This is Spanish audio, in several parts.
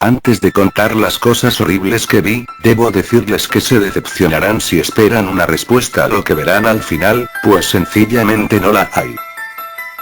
Antes de contar las cosas horribles que vi, debo decirles que se decepcionarán si esperan una respuesta a lo que verán al final, pues sencillamente no la hay.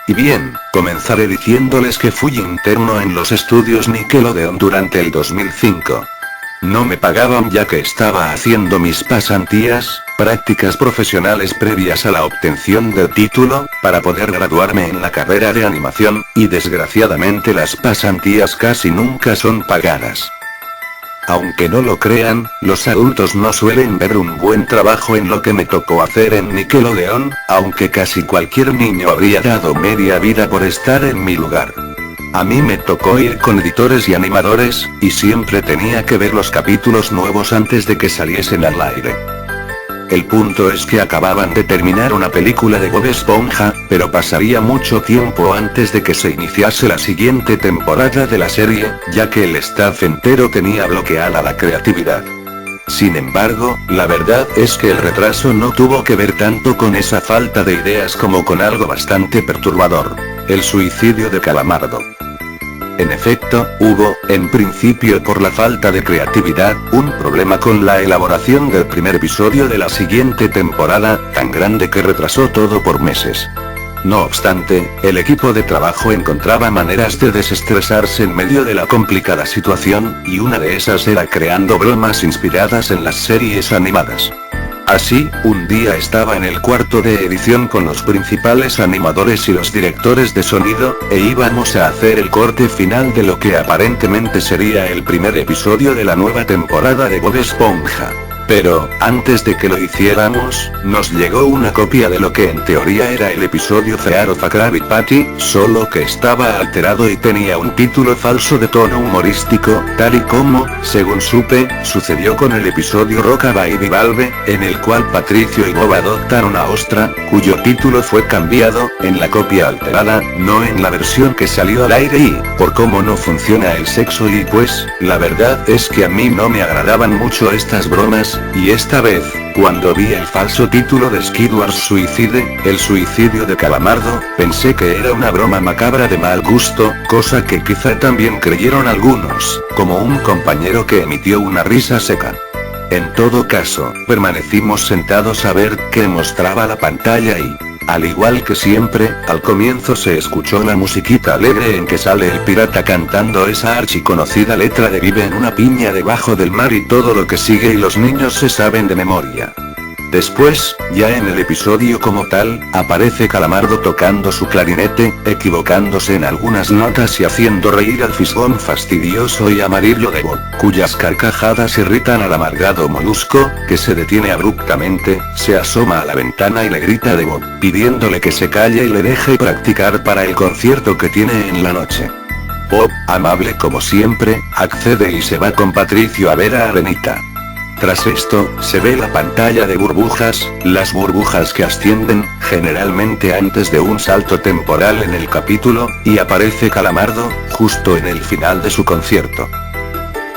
Y bien, comenzaré diciéndoles que fui interno en los estudios Nickelodeon durante el 2005. No me pagaban ya que estaba haciendo mis pasantías, prácticas profesionales previas a la obtención del título, para poder graduarme en la carrera de animación, y desgraciadamente las pasantías casi nunca son pagadas. Aunque no lo crean, los adultos no suelen ver un buen trabajo en lo que me tocó hacer en Nickelodeon, aunque casi cualquier niño habría dado media vida por estar en mi lugar. A mí me tocó ir con editores y animadores, y siempre tenía que ver los capítulos nuevos antes de que saliesen al aire. El punto es que acababan de terminar una película de Bob Esponja, pero pasaría mucho tiempo antes de que se iniciase la siguiente temporada de la serie, ya que el staff entero tenía bloqueada la creatividad. Sin embargo, la verdad es que el retraso no tuvo que ver tanto con esa falta de ideas como con algo bastante perturbador: el suicidio de Calamardo. En efecto, hubo, en principio por la falta de creatividad, un problema con la elaboración del primer episodio de la siguiente temporada, tan grande que retrasó todo por meses. No obstante, el equipo de trabajo encontraba maneras de desestresarse en medio de la complicada situación, y una de esas era creando bromas inspiradas en las series animadas. Así, un día estaba en el cuarto de edición con los principales animadores y los directores de sonido, e íbamos a hacer el corte final de lo que aparentemente sería el primer episodio de la nueva temporada de Bob Esponja. Pero, antes de que lo hiciéramos, nos llegó una copia de lo que en teoría era el episodio Fear of a Krabby Patty, solo que estaba alterado y tenía un título falso de tono humorístico, tal y como, según supe, sucedió con el episodio Rockabye Valve, en el cual Patricio y Bob adoptan una ostra, cuyo título fue cambiado, en la copia alterada, no en la versión que salió al aire y, por cómo no funciona el sexo y pues, la verdad es que a mí no me agradaban mucho estas bromas. Y esta vez, cuando vi el falso título de Skidward Suicide, el suicidio de Calamardo, pensé que era una broma macabra de mal gusto, cosa que quizá también creyeron algunos, como un compañero que emitió una risa seca. En todo caso, permanecimos sentados a ver qué mostraba la pantalla y, al igual que siempre, al comienzo se escuchó la musiquita alegre en que sale el pirata cantando esa archiconocida letra de Vive en una piña debajo del mar y todo lo que sigue y los niños se saben de memoria. Después, ya en el episodio como tal, aparece Calamardo tocando su clarinete, equivocándose en algunas notas y haciendo reír al fisgón fastidioso y amarillo de Bob, cuyas carcajadas irritan al amargado molusco, que se detiene abruptamente, se asoma a la ventana y le grita de Bob, pidiéndole que se calle y le deje practicar para el concierto que tiene en la noche. Bob, amable como siempre, accede y se va con Patricio a ver a Arenita. Tras esto, se ve la pantalla de burbujas, las burbujas que ascienden, generalmente antes de un salto temporal en el capítulo, y aparece Calamardo, justo en el final de su concierto.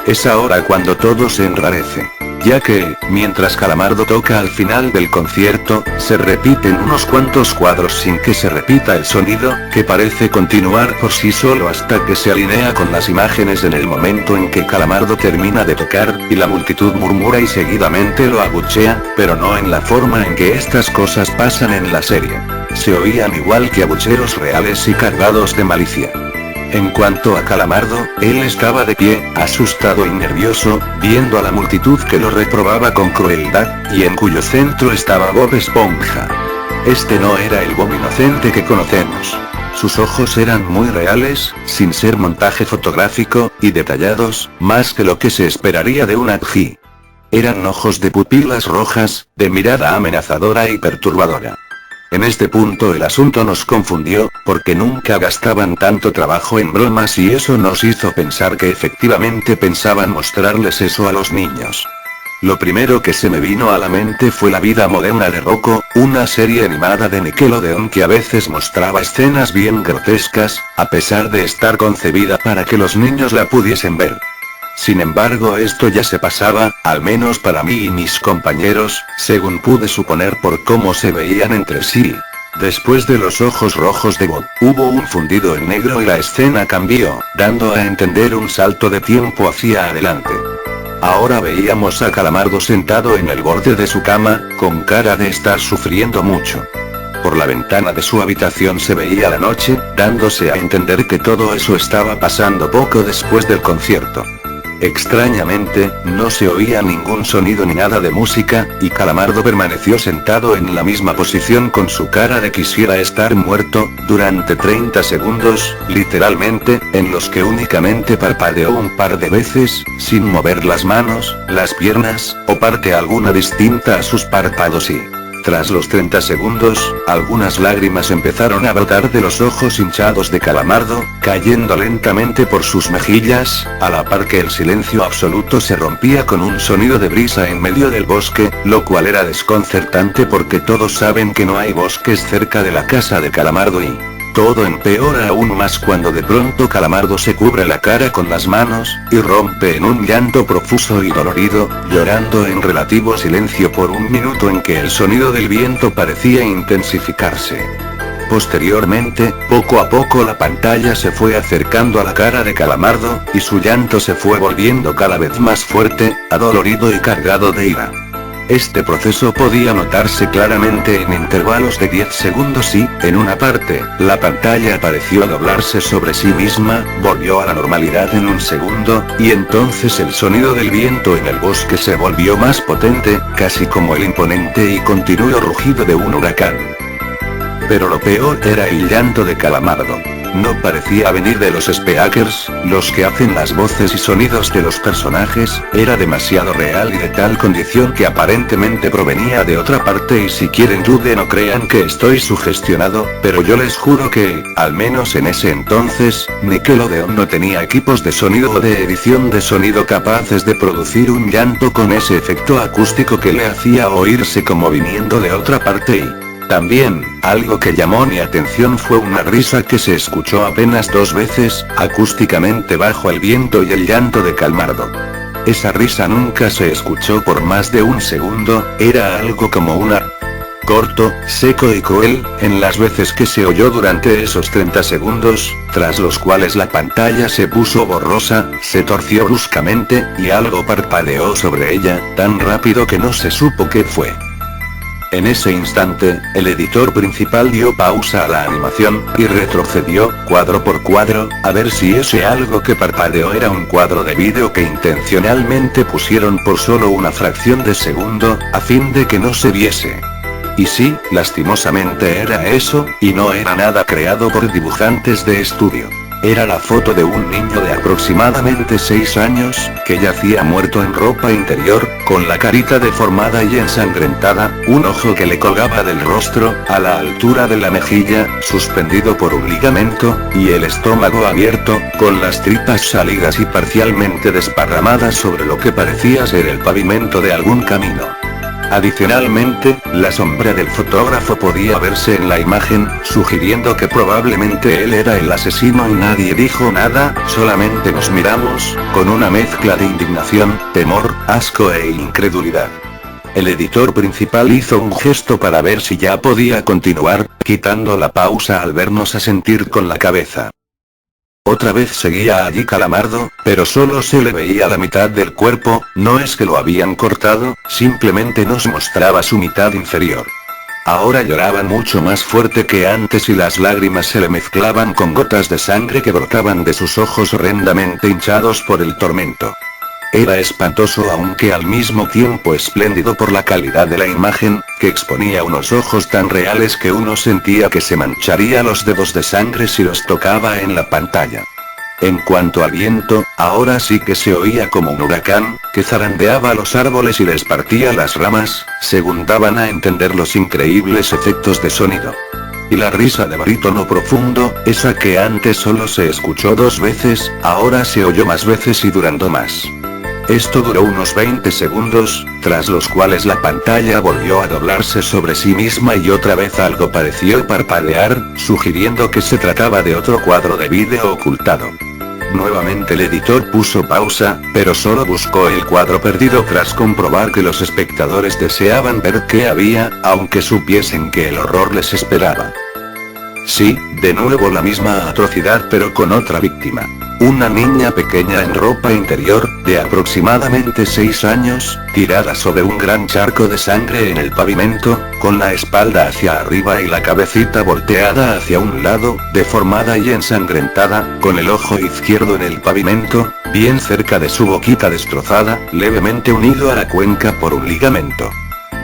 Es ahora cuando todo se enrarece, ya que, mientras Calamardo toca al final del concierto, se repiten unos cuantos cuadros sin que se repita el sonido, que parece continuar por sí solo hasta que se alinea con las imágenes en el momento en que Calamardo termina de tocar, y la multitud murmura y seguidamente lo abuchea, pero no en la forma en que estas cosas pasan en la serie. Se oían igual que abucheos reales y cargados de malicia. En cuanto a Calamardo, él estaba de pie, asustado y nervioso, viendo a la multitud que lo reprobaba con crueldad, y en cuyo centro estaba Bob Esponja. Este no era el Bob inocente que conocemos. Sus ojos eran muy reales, sin ser montaje fotográfico, y detallados, más que lo que se esperaría de un Aggi. Eran ojos de pupilas rojas, de mirada amenazadora y perturbadora. En este punto el asunto nos confundió, porque nunca gastaban tanto trabajo en bromas y eso nos hizo pensar que efectivamente pensaban mostrarles eso a los niños. Lo primero que se me vino a la mente fue La vida moderna de Rocco, una serie animada de Nickelodeon que a veces mostraba escenas bien grotescas, a pesar de estar concebida para que los niños la pudiesen ver. Sin embargo, esto ya se pasaba, al menos para mí y mis compañeros, según pude suponer por cómo se veían entre sí. Después de los ojos rojos de Bob, hubo un fundido en negro y la escena cambió, dando a entender un salto de tiempo hacia adelante. Ahora veíamos a Calamardo sentado en el borde de su cama, con cara de estar sufriendo mucho. Por la ventana de su habitación se veía la noche, dándose a entender que todo eso estaba pasando poco después del concierto. Extrañamente, no se oía ningún sonido ni nada de música, y Calamardo permaneció sentado en la misma posición con su cara de quisiera estar muerto, durante 30 segundos, literalmente, en los que únicamente parpadeó un par de veces, sin mover las manos, las piernas, o parte alguna distinta a sus párpados y... Tras los 30 segundos, algunas lágrimas empezaron a brotar de los ojos hinchados de Calamardo, cayendo lentamente por sus mejillas, a la par que el silencio absoluto se rompía con un sonido de brisa en medio del bosque, lo cual era desconcertante porque todos saben que no hay bosques cerca de la casa de Calamardo y... Todo empeora aún más cuando de pronto Calamardo se cubre la cara con las manos, y rompe en un llanto profuso y dolorido, llorando en relativo silencio por un minuto en que el sonido del viento parecía intensificarse. Posteriormente, poco a poco la pantalla se fue acercando a la cara de Calamardo, y su llanto se fue volviendo cada vez más fuerte, adolorido y cargado de ira. Este proceso podía notarse claramente en intervalos de 10 segundos y, en una parte, la pantalla pareció doblarse sobre sí misma, volvió a la normalidad en un segundo, y entonces el sonido del viento en el bosque se volvió más potente, casi como el imponente y continuo rugido de un huracán. Pero lo peor era el llanto de Calamardo. No parecía venir de los speakers, los que hacen las voces y sonidos de los personajes, era demasiado real y de tal condición que aparentemente provenía de otra parte y si quieren duden o crean que estoy sugestionado, pero yo les juro que, al menos en ese entonces, Nickelodeon no tenía equipos de sonido o de edición de sonido capaces de producir un llanto con ese efecto acústico que le hacía oírse como viniendo de otra parte y... También, algo que llamó mi atención fue una risa que se escuchó apenas 2 veces, acústicamente bajo el viento y el llanto de Calamardo. Esa risa nunca se escuchó por más de un segundo, era algo como una... corto, seco y cruel, en las veces que se oyó durante esos 30 segundos, tras los cuales la pantalla se puso borrosa, se torció bruscamente, y algo parpadeó sobre ella, tan rápido que no se supo qué fue. En ese instante, el editor principal dio pausa a la animación, y retrocedió, cuadro por cuadro, a ver si ese algo que parpadeó era un cuadro de vídeo que intencionalmente pusieron por solo una fracción de segundo, a fin de que no se viese. Y sí, lastimosamente era eso, y no era nada creado por dibujantes de estudio. Era la foto de un niño de aproximadamente 6 años, que yacía muerto en ropa interior, con la carita deformada y ensangrentada, un ojo que le colgaba del rostro, a la altura de la mejilla, suspendido por un ligamento, y el estómago abierto, con las tripas salidas y parcialmente desparramadas sobre lo que parecía ser el pavimento de algún camino. Adicionalmente, la sombra del fotógrafo podía verse en la imagen, sugiriendo que probablemente él era el asesino y nadie dijo nada, solamente nos miramos, con una mezcla de indignación, temor, asco e incredulidad. El editor principal hizo un gesto para ver si ya podía continuar, quitando la pausa al vernos asentir con la cabeza. Otra vez seguía allí Calamardo, pero solo se le veía la mitad del cuerpo, no es que lo habían cortado, simplemente nos mostraba su mitad inferior. Ahora lloraba mucho más fuerte que antes y las lágrimas se le mezclaban con gotas de sangre que brotaban de sus ojos horrendamente hinchados por el tormento. Era espantoso aunque al mismo tiempo espléndido por la calidad de la imagen, que exponía unos ojos tan reales que uno sentía que se mancharía los dedos de sangre si los tocaba en la pantalla. En cuanto al viento, ahora sí que se oía como un huracán, que zarandeaba los árboles y les partía las ramas, según daban a entender los increíbles efectos de sonido. Y la risa de barítono profundo, esa que antes solo se escuchó 2 veces, ahora se oyó más veces y durando más. Esto duró unos 20 segundos, tras los cuales la pantalla volvió a doblarse sobre sí misma y otra vez algo pareció parpadear, sugiriendo que se trataba de otro cuadro de vídeo ocultado. Nuevamente el editor puso pausa, pero solo buscó el cuadro perdido tras comprobar que los espectadores deseaban ver qué había, aunque supiesen que el horror les esperaba. Sí, de nuevo la misma atrocidad pero con otra víctima. Una niña pequeña en ropa interior, de aproximadamente 6 años, tirada sobre un gran charco de sangre en el pavimento, con la espalda hacia arriba y la cabecita volteada hacia un lado, deformada y ensangrentada, con el ojo izquierdo en el pavimento, bien cerca de su boquita destrozada, levemente unido a la cuenca por un ligamento.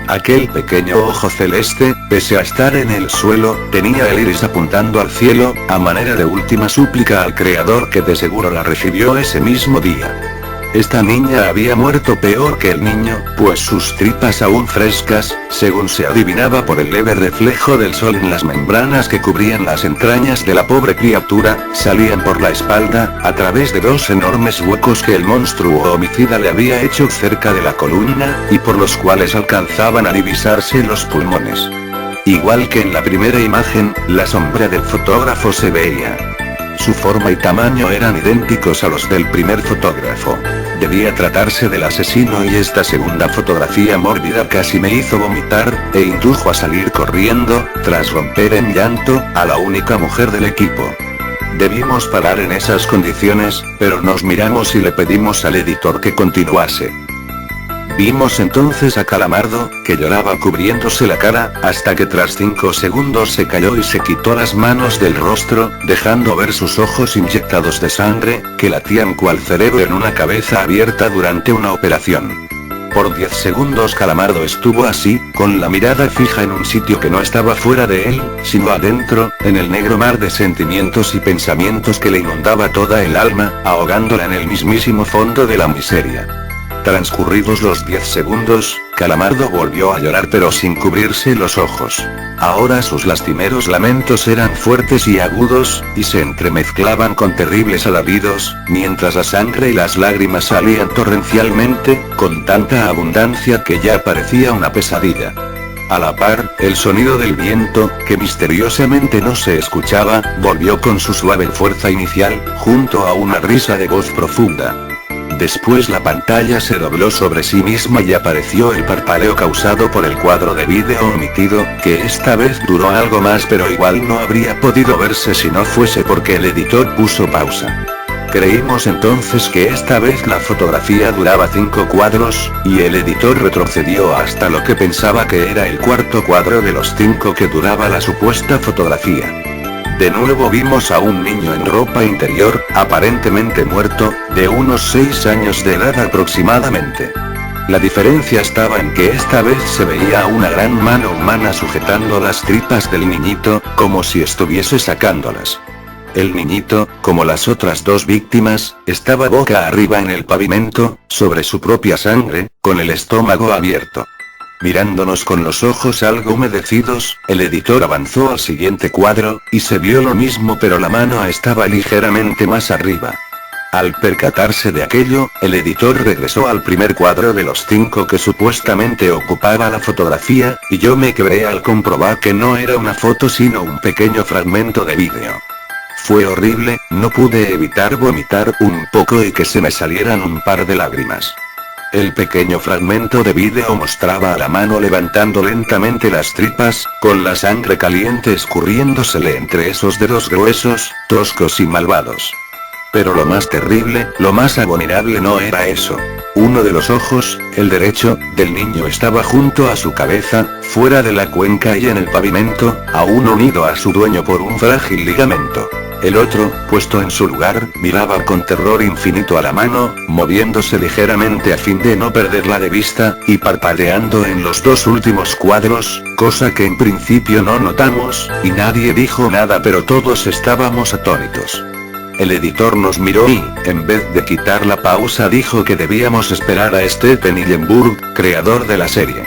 Aquel pequeño ojo celeste, pese a estar en el suelo, tenía el iris apuntando al cielo, a manera de última súplica al Creador que de seguro la recibió ese mismo día. Esta niña había muerto peor que el niño, pues sus tripas aún frescas, según se adivinaba por el leve reflejo del sol en las membranas que cubrían las entrañas de la pobre criatura, salían por la espalda, a través de 2 enormes huecos que el monstruo homicida le había hecho cerca de la columna, y por los cuales alcanzaban a divisarse los pulmones. Igual que en la primera imagen, la sombra del fotógrafo se veía. Su forma y tamaño eran idénticos a los del primer fotógrafo. Debía tratarse del asesino y esta segunda fotografía mórbida casi me hizo vomitar, e indujo a salir corriendo, tras romper en llanto, a la única mujer del equipo. Debimos parar en esas condiciones, pero nos miramos y le pedimos al editor que continuase. Vimos entonces a Calamardo, que lloraba cubriéndose la cara, hasta que tras 5 segundos se cayó y se quitó las manos del rostro, dejando ver sus ojos inyectados de sangre, que latían cual cerebro en una cabeza abierta durante una operación. Por 10 segundos Calamardo estuvo así, con la mirada fija en un sitio que no estaba fuera de él, sino adentro, en el negro mar de sentimientos y pensamientos que le inundaba toda el alma, ahogándola en el mismísimo fondo de la miseria. Transcurridos los 10 segundos, Calamardo volvió a llorar pero sin cubrirse los ojos. Ahora sus lastimeros lamentos eran fuertes y agudos, y se entremezclaban con terribles alaridos, mientras la sangre y las lágrimas salían torrencialmente, con tanta abundancia que ya parecía una pesadilla. A la par, el sonido del viento, que misteriosamente no se escuchaba, volvió con su suave fuerza inicial, junto a una risa de voz profunda. Después la pantalla se dobló sobre sí misma y apareció el parpadeo causado por el cuadro de vídeo omitido, que esta vez duró algo más pero igual no habría podido verse si no fuese porque el editor puso pausa. Creímos entonces que esta vez la fotografía duraba 5 cuadros, y el editor retrocedió hasta lo que pensaba que era el 4.º cuadro de los 5 que duraba la supuesta fotografía. De nuevo vimos a un niño en ropa interior, aparentemente muerto, de unos 6 años de edad aproximadamente. La diferencia estaba en que esta vez se veía una gran mano humana sujetando las tripas del niñito, como si estuviese sacándolas. El niñito, como las otras 2 víctimas, estaba boca arriba en el pavimento, sobre su propia sangre, con el estómago abierto. Mirándonos con los ojos algo humedecidos, el editor avanzó al siguiente cuadro, y se vio lo mismo pero la mano estaba ligeramente más arriba. Al percatarse de aquello, el editor regresó al primer cuadro de los 5 que supuestamente ocupaba la fotografía, y yo me quebré al comprobar que no era una foto sino un pequeño fragmento de vídeo. Fue horrible, no pude evitar vomitar un poco y que se me salieran un par de lágrimas. El pequeño fragmento de vídeo mostraba a la mano levantando lentamente las tripas, con la sangre caliente escurriéndosele entre esos dedos gruesos, toscos y malvados. Pero lo más terrible, lo más abominable no era eso. Uno de los ojos, el derecho, del niño estaba junto a su cabeza, fuera de la cuenca y en el pavimento, aún unido a su dueño por un frágil ligamento. El otro, puesto en su lugar, miraba con terror infinito a la mano, moviéndose ligeramente a fin de no perderla de vista, y parpadeando en los 2 últimos cuadros, cosa que en principio no notamos, y nadie dijo nada pero todos estábamos atónitos. El editor nos miró y, en vez de quitar la pausa dijo que debíamos esperar a Stephen Hillenburg, creador de la serie.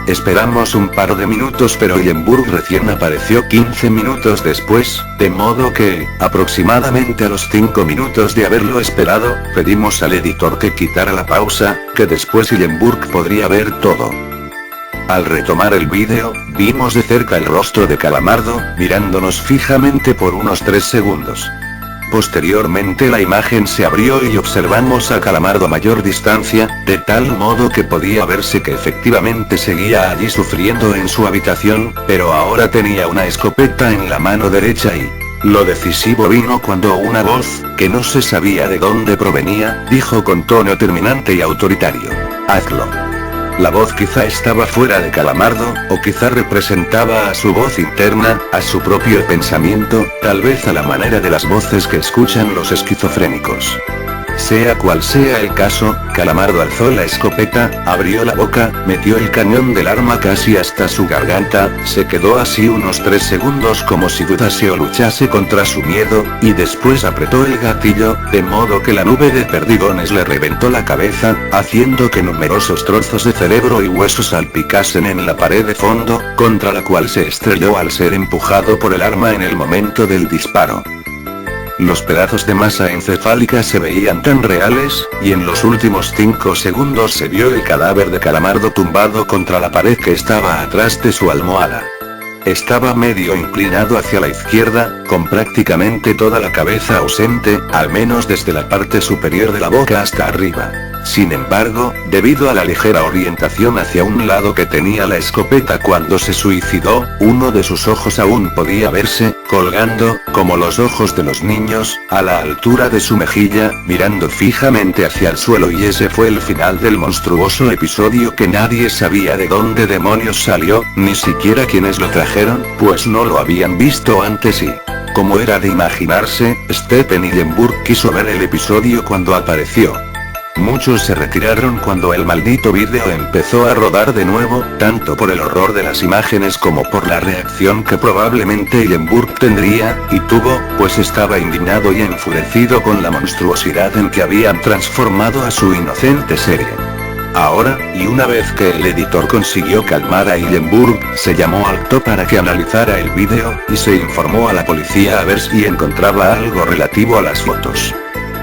Esperamos un par de minutos pero Hillenburg recién apareció 15 minutos después, de modo que, aproximadamente a los 5 minutos de haberlo esperado, pedimos al editor que quitara la pausa, que después Hillenburg podría ver todo. Al retomar el vídeo, vimos de cerca el rostro de Calamardo, mirándonos fijamente por unos 3 segundos. Posteriormente la imagen se abrió y observamos a Calamardo a mayor distancia, de tal modo que podía verse que efectivamente seguía allí sufriendo en su habitación, pero ahora tenía una escopeta en la mano derecha y... Lo decisivo vino cuando una voz, que no se sabía de dónde provenía, dijo con tono terminante y autoritario: «Hazlo». La voz quizá estaba fuera de Calamardo, o quizá representaba a su voz interna, a su propio pensamiento, tal vez a la manera de las voces que escuchan los esquizofrénicos. Sea cual sea el caso, Calamardo alzó la escopeta, abrió la boca, metió el cañón del arma casi hasta su garganta, se quedó así unos 3 segundos como si dudase o luchase contra su miedo, y después apretó el gatillo, de modo que la nube de perdigones le reventó la cabeza, haciendo que numerosos trozos de cerebro y huesos salpicasen en la pared de fondo, contra la cual se estrelló al ser empujado por el arma en el momento del disparo. Los pedazos de masa encefálica se veían tan reales, y en los últimos 5 segundos se vio el cadáver de Calamardo tumbado contra la pared que estaba atrás de su almohada. Estaba medio inclinado hacia la izquierda, con prácticamente toda la cabeza ausente, al menos desde la parte superior de la boca hasta arriba. Sin embargo, debido a la ligera orientación hacia un lado que tenía la escopeta cuando se suicidó, uno de sus ojos aún podía verse, colgando, como los ojos de los niños, a la altura de su mejilla, mirando fijamente hacia el suelo, y ese fue el final del monstruoso episodio que nadie sabía de dónde demonios salió, ni siquiera quienes lo trajeron, pues no lo habían visto antes y... Como era de imaginarse, Stephen Hillenburg quiso ver el episodio cuando apareció. Muchos se retiraron cuando el maldito vídeo empezó a rodar de nuevo, tanto por el horror de las imágenes como por la reacción que probablemente Hillenburg tendría, y tuvo, pues estaba indignado y enfurecido con la monstruosidad en que habían transformado a su inocente serie. Ahora, y una vez que el editor consiguió calmar a Hillenburg, se llamó al TO para que analizara el vídeo, y se informó a la policía a ver si encontraba algo relativo a las fotos.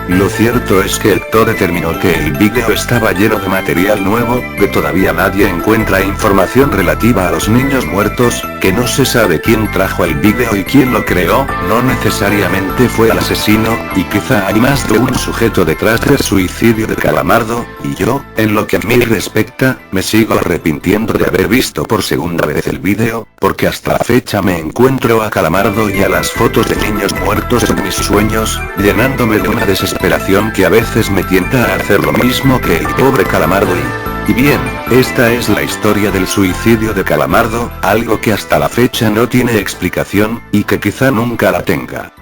Lo cierto es que el TO determinó que el vídeo estaba lleno de material nuevo, que todavía nadie encuentra información relativa a los niños muertos, que no se sabe quién trajo el vídeo y quién lo creó, no necesariamente fue el asesino, y quizá hay más de un sujeto detrás del suicidio de Calamardo, y yo, en lo que a mí respecta, me sigo arrepintiendo de haber visto por segunda vez el vídeo, porque hasta la fecha me encuentro a Calamardo y a las fotos de niños muertos en mis sueños, llenándome de una desesperación que a veces me tienta a hacer lo mismo que el pobre Calamardo y bien, esta es la historia del suicidio de Calamardo, algo que hasta la fecha no tiene explicación, y que quizá nunca la tenga.